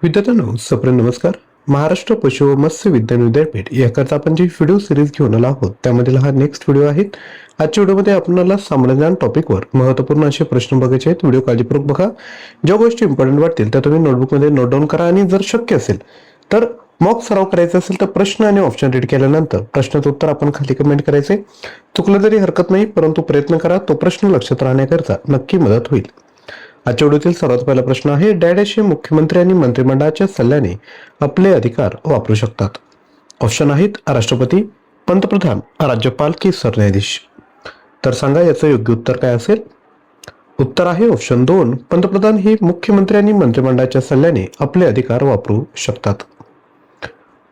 विद्यार्थ्यांनो सप्रेम नमस्कार. महाराष्ट्र पशु व मत्स्य विज्ञान विद्यापीठ याकरता आपण जी व्हिडिओ सिरीज घेऊन आलो आहोत त्यामधील हा नेक्स्ट व्हिडिओ आहे. आजच्या व्हिडिओमध्ये आपल्याला सामान्य ज्ञान टॉपिकवर महत्त्वपूर्ण असे प्रश्न बघायचे आहेत. व्हिडिओ काळजीपूर्वक बघा. ज्या गोष्टी इम्पॉर्टंट वाटतील त्या तुम्ही नोटबुकमध्ये नोट डाऊन करा आणि जर शक्य असेल तर मॉक सराव करायचा असेल तर प्रश्न आणि ऑप्शन रीड केल्यानंतर प्रश्नाचं उत्तर आपण खाली कमेंट करायचे. चुकलं तरी हरकत नाही, परंतु प्रयत्न करा. तो प्रश्न लक्षात राहण्याकरता नक्की मदत होईल. आजच्या व्हिडिओतील सर्वात पहिला प्रश्न आहे, डॅडॅश हे मुख्यमंत्री आणि मंत्रिमंडळाच्या सल्ल्याने आपले अधिकार वापरू शकतात. ऑप्शन आहेत राष्ट्रपती, पंतप्रधान, राज्यपाल की सरन्यायाधीश. तर सांगा याचं योग्य उत्तर काय असेल. उत्तर आहे ऑप्शन 2, पंतप्रधान हे मुख्यमंत्री आणि मंत्रिमंडळाच्या सल्ल्याने आपले अधिकार वापरू शकतात.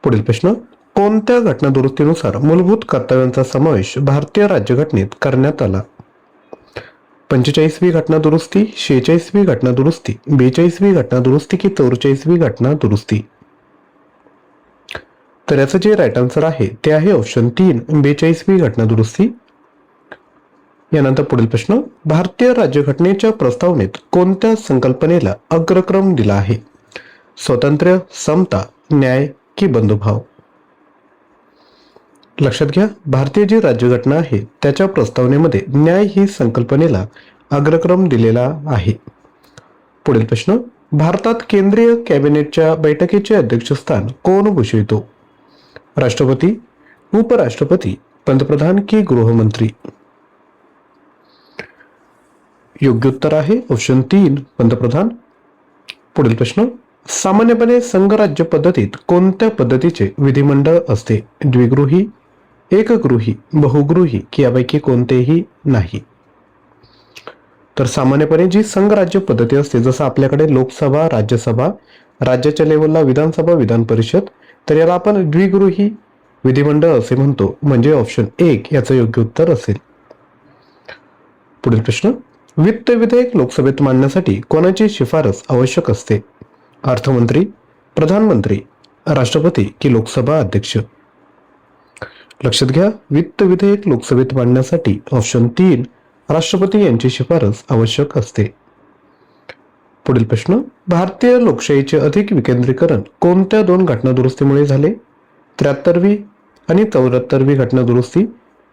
पुढील प्रश्न, कोणत्या घटना दुरुस्तीनुसार मूलभूत कर्तव्यांचा समावेश भारतीय राज्यघटनेत करण्यात आला. 45वी घटना दुरुस्ती, 46वी घटना दुरुस्ती, 42वी घटना दुरुस्ती की 44वी घटना दुरुस्ती. तर याचं जे राईट आन्सर आहे ते आहे ऑप्शन 3, 42वी घटना दुरुस्ती. यानंतर पुढील प्रश्न, भारतीय राज्यघटनेच्या प्रस्तावनेत कोणत्या संकल्पनेला अग्रक्रम दिला आहे. स्वातंत्र्य, समता, न्याय की बंधुभाव. लक्षात घ्या, भारतीय जी राज्यघटना आहे त्याच्या प्रस्तावनेमध्ये न्याय ही संकल्पनेला अग्रक्रम दिलेला आहे. पुढील प्रश्न, भारतात केंद्रीय कॅबिनेटच्या बैठकीचे अध्यक्षस्थान कोण भूषवितो. राष्ट्रपती, उपराष्ट्रपती, पंतप्रधान की गृहमंत्री. योग्य उत्तर आहे ऑप्शन 3, पंतप्रधान. पुढील प्रश्न, सामान्यपणे संघराज्य पद्धतीत कोणत्या पद्धतीचे विधिमंडळ असते. द्विगृही, एकगृही, बहुगृही की यापैकी कोणतेही नाही. तर सामान्यपणे जी संघराज्य पद्धती असते, जसं आपल्याकडे लोकसभा, राज्यसभा, राज्याच्या लेवलला विधानसभा, विधान परिषद, तर याला आपण द्विगृही विधिमंडळ असे म्हणतो. म्हणजे ऑप्शन 1 याचं योग्य उत्तर असेल. पुढील प्रश्न, वित्त विधेयक लोकसभेत मांडण्यासाठी कोणाची शिफारस आवश्यक असते. अर्थमंत्री, प्रधानमंत्री, राष्ट्रपती की लोकसभा अध्यक्ष. लक्षात घ्या, वित्त विधेयक लोकसभेत मांडण्यासाठी ऑप्शन 3, राष्ट्रपती यांची शिफारस आवश्यक असते. पुढील प्रश्न, भारतीय लोकशाहीचे अधिक विकेंद्रीकरण कोणत्या दोन घटना दुरुस्तीमुळे झाले. 73वी आणि 74वी घटना दुरुस्ती,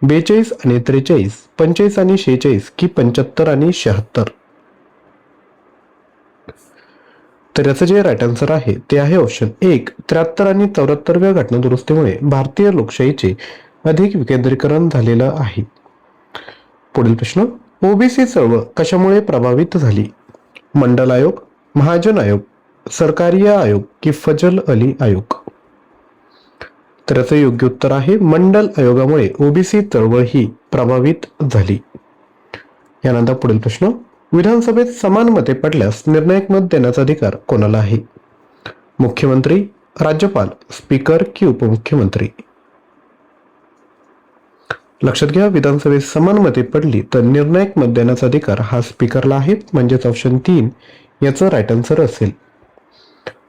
42 आणि 43, 45 आणि 46 की 75 आणि 76. तर याचं जे राईट आन्सर आहे ते आहे ऑप्शन 1, 73 आणि 74व्या घटना दुरुस्तीमुळे भारतीय लोकशाहीचे अधिक विकेंद्रीकरण झालेलं आहे. पुढील प्रश्न, ओबीसी चळवळ कशामुळे प्रभावित झाली. मंडल आयोग, महाजन आयोग, सरकारिया आयोग की फजल अली आयोग. तर याचं योग्य उत्तर आहे मंडल आयोगामुळे ओबीसी चळवळ ही प्रभावित झाली. यानंतर पुढील प्रश्न, विधानसभेत समान मते पडल्यास निर्णायक मत देण्याचा अधिकार कोणाला आहे. मुख्यमंत्री, राज्यपाल, स्पीकर की उपमुख्यमंत्री. लक्षात घ्या, विधानसभेत समान मते पडली तर निर्णायक मत देण्याचा अधिकार हा स्पीकरला आहे. म्हणजेच ऑप्शन 3 याचं राईट आन्सर असेल.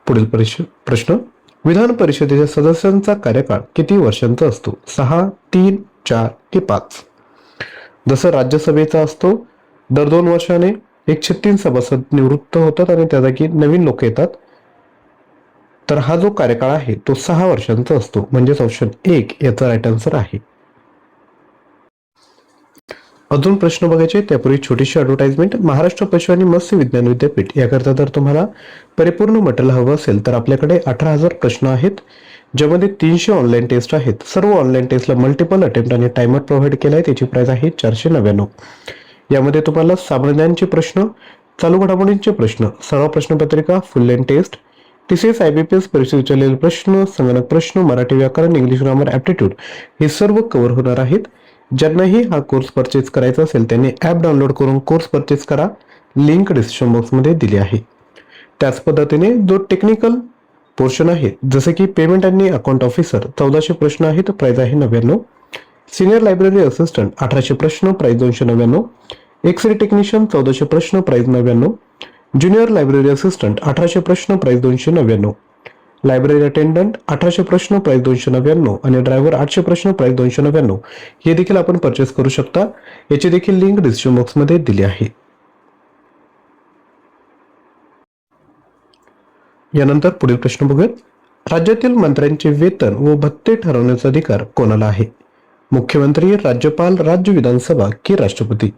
पुढील प्रश्न, विधान परिषदेच्या सदस्यांचा कार्यकाळ किती वर्षांचा असतो. 6, 3, 4 की 5. जसं राज्यसभेचा असतो, दर 2 वर्षाने 103 सभासद निवृत्त होतात आणि त्या जागी नवीन लोक येतात. तर हा जो कार्यकाळ आहे तो 6 वर्षांचा असतो. म्हणजेच ऑप्शन 1 याचा राईट आन्सर आहे. अजून प्रश्न बघायचे त्यापूर्वी छोटीशी ॲडव्हर्टाइजमेंट. महाराष्ट्र पशु आणि मत्स्य विज्ञान विद्यापीठ याकरता जर तुम्हाला परिपूर्ण मटेरियल हवं असेल तर आपल्याकडे 18,000 प्रश्न आहेत, ज्यामध्ये 300 ऑनलाईन टेस्ट आहेत. सर्व ऑनलाईन टेस्टला मल्टिपल अटेम्प्ट आणि टायमर प्रोव्हाइड केला आहे. त्याची प्राइस आहे 499. यामध्ये तुम्हाला सामान्य ज्ञानचे प्रश्न, चालू घडामोडींचे प्रश्न, सर्व प्रश्नपत्रिका, full length test, TCS IBPS परीक्षेत विचारलेले प्रश्न, संगणक प्रश्न, मराठी व्याकरण, इंग्लिश ग्रामर, ॲप्टिट्यूड हे सर्व कव्हर होणार आहेत. ज्यांनाही हा कोर्स परचेस करायचा असेल त्यांनी ॲप डाउनलोड करून कोर्स परचेस करा. लिंक डिस्क्रिप्शन बॉक्समध्ये दिली आहे. त्याच पद्धतीने जो टेक्निकल पोर्शन आहे, जसे की पेमेंट आणि अकाउंट ऑफिसर 1400 प्रश्न आहेत, प्राइस आहे 99. सिनियर लायब्ररी असिस्टंट 1800 प्रश्न, प्राइस 299. एक्सरे टेक्निशियन 1400 प्रश्न, प्राइस 99. ज्युनियर लायब्ररी असिस्टंट 1800 प्रश्न, प्राइस 299. लायब्ररी अटेंडंट 1800 प्रश्न, प्राइस 299 आणि ड्रायव्हर 800 प्रश्न, प्राइस 299. हे देखील आपण परचेस करू शकता. याची देखील लिंक डिस्क्रिप्शन बॉक्समध्ये दिली आहे. यानंतर पुढील प्रश्न बघूयात. राज्यातील मंत्र्यांचे वेतन व भत्ते ठरवण्याचा अधिकार कोणाला आहे? मुख्यमंत्री, राज्यपाल, राज्य विधानसभा की राष्ट्रपती?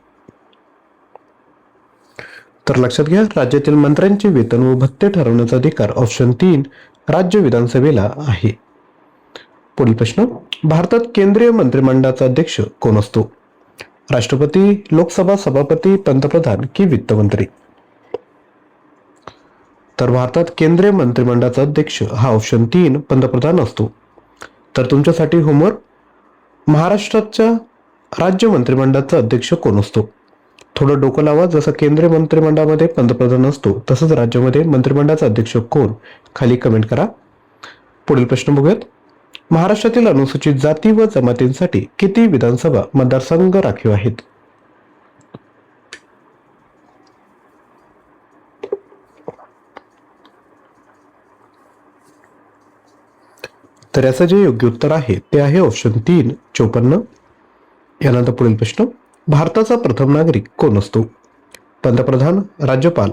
तर लक्षात घ्या, राज्यातील मंत्र्यांचे वेतन व भत्ते ठरवण्याचा अधिकार ऑप्शन 3 राज्य विधानसभेला आहे. पुढील प्रश्न. भारतात केंद्रीय मंत्रिमंडळाचा अध्यक्ष कोण असतो? राष्ट्रपती, लोकसभा सभापती, पंतप्रधान की वित्तमंत्री? तर भारतात केंद्रीय मंत्रिमंडळाचा अध्यक्ष हा ऑप्शन 3 पंतप्रधान असतो. तर तुमच्यासाठी होमवर्क, महाराष्ट्राच्या राज्य मंत्रिमंडळाचा अध्यक्ष कोण असतो? थोडं डोकं लावा. जसं केंद्रीय मंत्रिमंडळामध्ये पंतप्रधान असतो तसंच राज्यामध्ये मंत्रिमंडळाचा अध्यक्ष कोण, खाली कमेंट करा. पुढील प्रश्न बघूयात. महाराष्ट्रातील अनुसूचित जाती व जमातींसाठी किती विधानसभा मतदारसंघ राखीव आहेत? तर याचं जे योग्य उत्तर आहे ते आहे ऑप्शन 3 54. यानंतर पुढील प्रश्न. भारताचा प्रथम नागरिक कोण असतो? पंतप्रधान, राज्यपाल,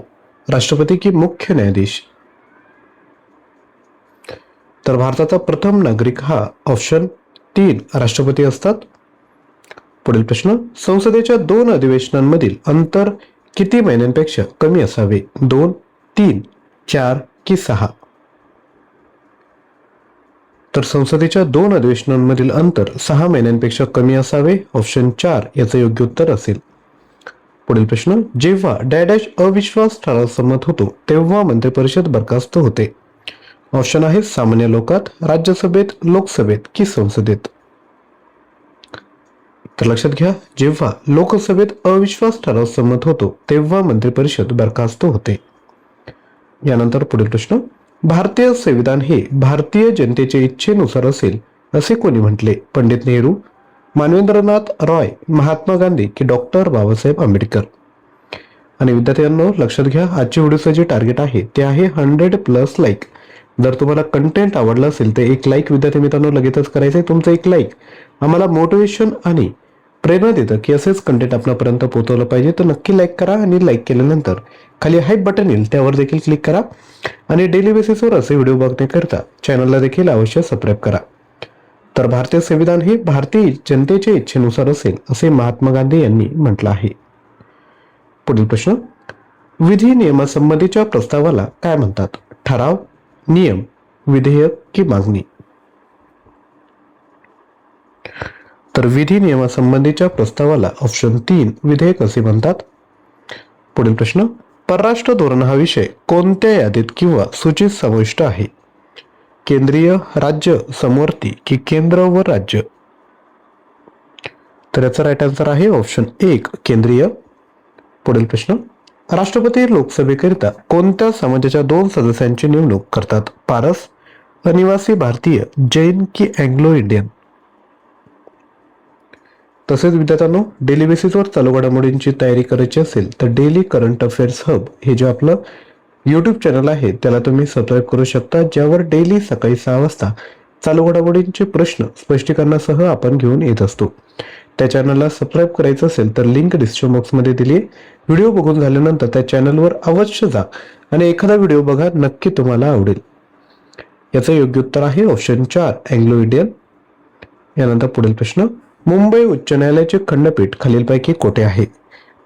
राष्ट्रपती की मुख्य न्यायाधीश? तर भारताचा प्रथम नागरिक हा ऑप्शन 3 राष्ट्रपती असतात. पुढील प्रश्न. संसदेच्या 2 अधिवेशनांमधील अंतर किती महिन्यांपेक्षा कमी असावे? 2, 3, 4 की 6? तर संसदेच्या 2 अधिवेशनांमधील अंतर 6 महिन्यांपेक्षा कमी असावे, ऑप्शन 4 याचं योग्य उत्तर असेल. पुढील प्रश्न. जेव्हा डॅडॅश अविश्वास ठराव संमत होतो तेव्हा मंत्रिपरिषद बरखास्त होते? ऑप्शन आहे सामान्य लोकात, राज्यसभेत, लोकसभेत की संसदेत? तर लक्षात घ्या, जेव्हा लोकसभेत अविश्वास ठराव संमत होतो तेव्हा मंत्रिपरिषद बरखास्त होते. यानंतर पुढील प्रश्न. भारतीय संविधान हे भारतीय जनतेच्या इच्छेनुसार असेल असे कोणी म्हटले? पंडित नेहरू, मानवेंद्रनाथ रॉय, महात्मा गांधी की डॉक्टर बाबासाहेब आंबेडकर? आणि विद्यार्थ्यांनो लक्षात घ्या, आजच्या व्हिडिओचं जे टार्गेट आहे ते आहे 100+ लाईक. जर तुम्हाला कंटेंट आवडलं असेल तर एक लाईक विद्यार्थी मित्रांनो लगेचच करायचं आहे. तुमचं एक लाईक आम्हाला मोटिवेशन आणि प्रेरणा देतं की असेच कंटेंट आपल्यापर्यंत पोहोचवलं पाहिजे. तर नक्की लाईक करा आणि लाईक केल्यानंतर खाली हाईप बटन येईल त्यावर देखील क्लिक करा आणि डेली बेसिसवर असे व्हिडिओ बघण्याकरता चॅनलला देखील अवश्य सबस्क्राईब करा. तर भारतीय संविधान हे भारतीय जनतेच्या इच्छेनुसार असेल असे महात्मा गांधी यांनी म्हटलं आहे. पुढील प्रश्न. विधी नियमासंबंधीच्या प्रस्तावाला काय म्हणतात? ठराव, नियम, विधेयक की मागणी? तर विधी नियमासंबंधीच्या प्रस्तावाला ऑप्शन 3 विधेयक असे म्हणतात. पुढील प्रश्न. परराष्ट्र धोरण हा विषय कोणत्या यादीत किंवा सूचीत समाविष्ट आहे? केंद्रीय, राज्य, समवर्ती की केंद्र व राज्य? तर याचा राईट आन्सर आहे ऑप्शन 1 केंद्रीय. पुढील प्रश्न. राष्ट्रपती लोकसभेकरिता कोणत्या समाजाच्या 2 सदस्यांची नेमणूक करतात? पारस, अनिवासी भारतीय, जैन की अँग्लो इंडियन? तसेच विद्यार्थ्यांनो डेली बेसिसवर चालू घडामोडींची तयारी करायची असेल तर डेली करंट अफेअर्स हब हे जे आपलं यूट्यूब चॅनल आहे त्याला तुम्ही सबस्क्राईब करू शकता, ज्यावर डेली सकाळी 6 वाजता चालू घडामोडींचे प्रश्न स्पष्टीकरणासह आपण घेऊन येत असतो. त्या चॅनलला सबस्क्राईब करायचं असेल तर लिंक डिस्क्रिप्शन बॉक्समध्ये दिली आहे. व्हिडिओ बघून झाल्यानंतर त्या चॅनलवर अवश्य जा आणि एखादा व्हिडिओ बघा, नक्की तुम्हाला आवडेल. याचं योग्य उत्तर आहे ऑप्शन 4 अँग्लो इंडियन. यानंतर पुढील प्रश्न. मुंबई उच्च न्यायालयाचे खंडपीठ खालीलपैकी कोठे आहे?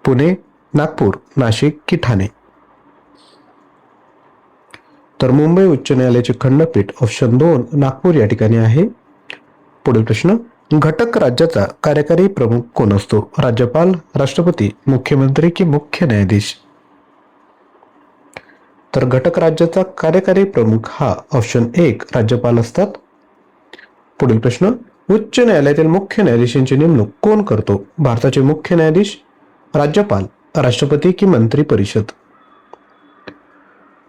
पुणे, नागपूर, नाशिक की ठाणे? तर मुंबई उच्च न्यायालयाचे खंडपीठ ऑप्शन 2 नागपूर या ठिकाणी आहे. पुढील प्रश्न. घटक राज्याचा कार्यकारी प्रमुख कोण असतो? राज्यपाल, राष्ट्रपती, मुख्यमंत्री की मुख्य न्यायाधीश? तर घटक राज्याचा कार्यकारी प्रमुख हा ऑप्शन 1 राज्यपाल असतात. पुढील प्रश्न. उच्च न्यायालयातील मुख्य न्यायाधीशांची नेमणूक कोण करतो? भारताचे मुख्य न्यायाधीश, राज्यपाल, राष्ट्रपती की मंत्री परिषद?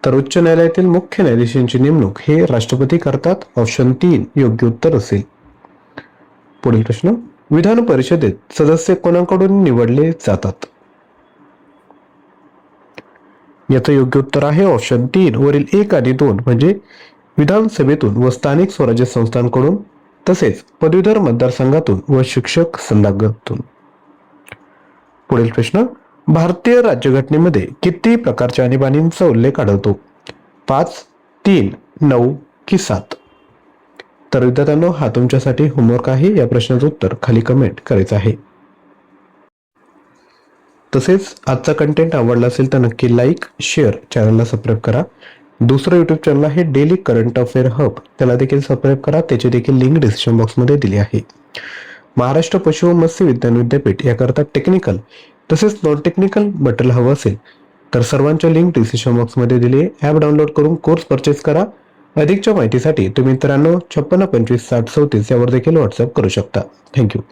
तर उच्च न्यायालयातील मुख्य न्यायाधीशांची नेमणूक हे राष्ट्रपती करतात. ऑप्शन 3 योग्य उत्तर असेल. पुढील प्रश्न. विधान परिषदेत सदस्य कोणाकडून निवडले जातात? याचं योग्य उत्तर आहे ऑप्शन 3 वरील 1 आणि 2 म्हणजे विधानसभेतून व स्थानिक स्वराज्य संस्थांकडून, तसेच पदवीधर मतदारसंघातून व शिक्षक सल्लागारातून. पुढील प्रश्न. भारतीय राज्यघटनेमध्ये किती प्रकारच्या आणीबाणींचा उल्लेख आढळतो? 5, 3, 9 की 7? तर विद्यार्थ्यांनो, हा तुमच्यासाठी होमवर्क आहे. या प्रश्नाचं उत्तर खाली कमेंट करायचं आहे. तसेच आजचा कंटेंट आवडला असेल तर नक्की लाईक, शेअर, चॅनलला सबस्क्राईब करा. दुसरं युट्यूब चॅनल आहे डेली करंट अफेअर हब, त्याला देखील सबस्क्राईब करा. त्याची देखील लिंक डिस्क्रिप्शन बॉक्समध्ये दिली आहे. महाराष्ट्र पशु व मत्स्य विज्ञान विद्यापीठ याकरता टेक्निकल तसेच नॉन टेक्निकल मटेरियल हवं असेल तर सर्वांच्या लिंक डिस्क्रिप्शन बॉक्समध्ये दिली आहे. ॲप डाउनलोड करून कोर्स परचेस करा. अधिकच्या माहितीसाठी तुम्ही मित्रांनो 56 25 60 34 यावर देखील व्हॉट्सअप करू शकता. थँक्यू.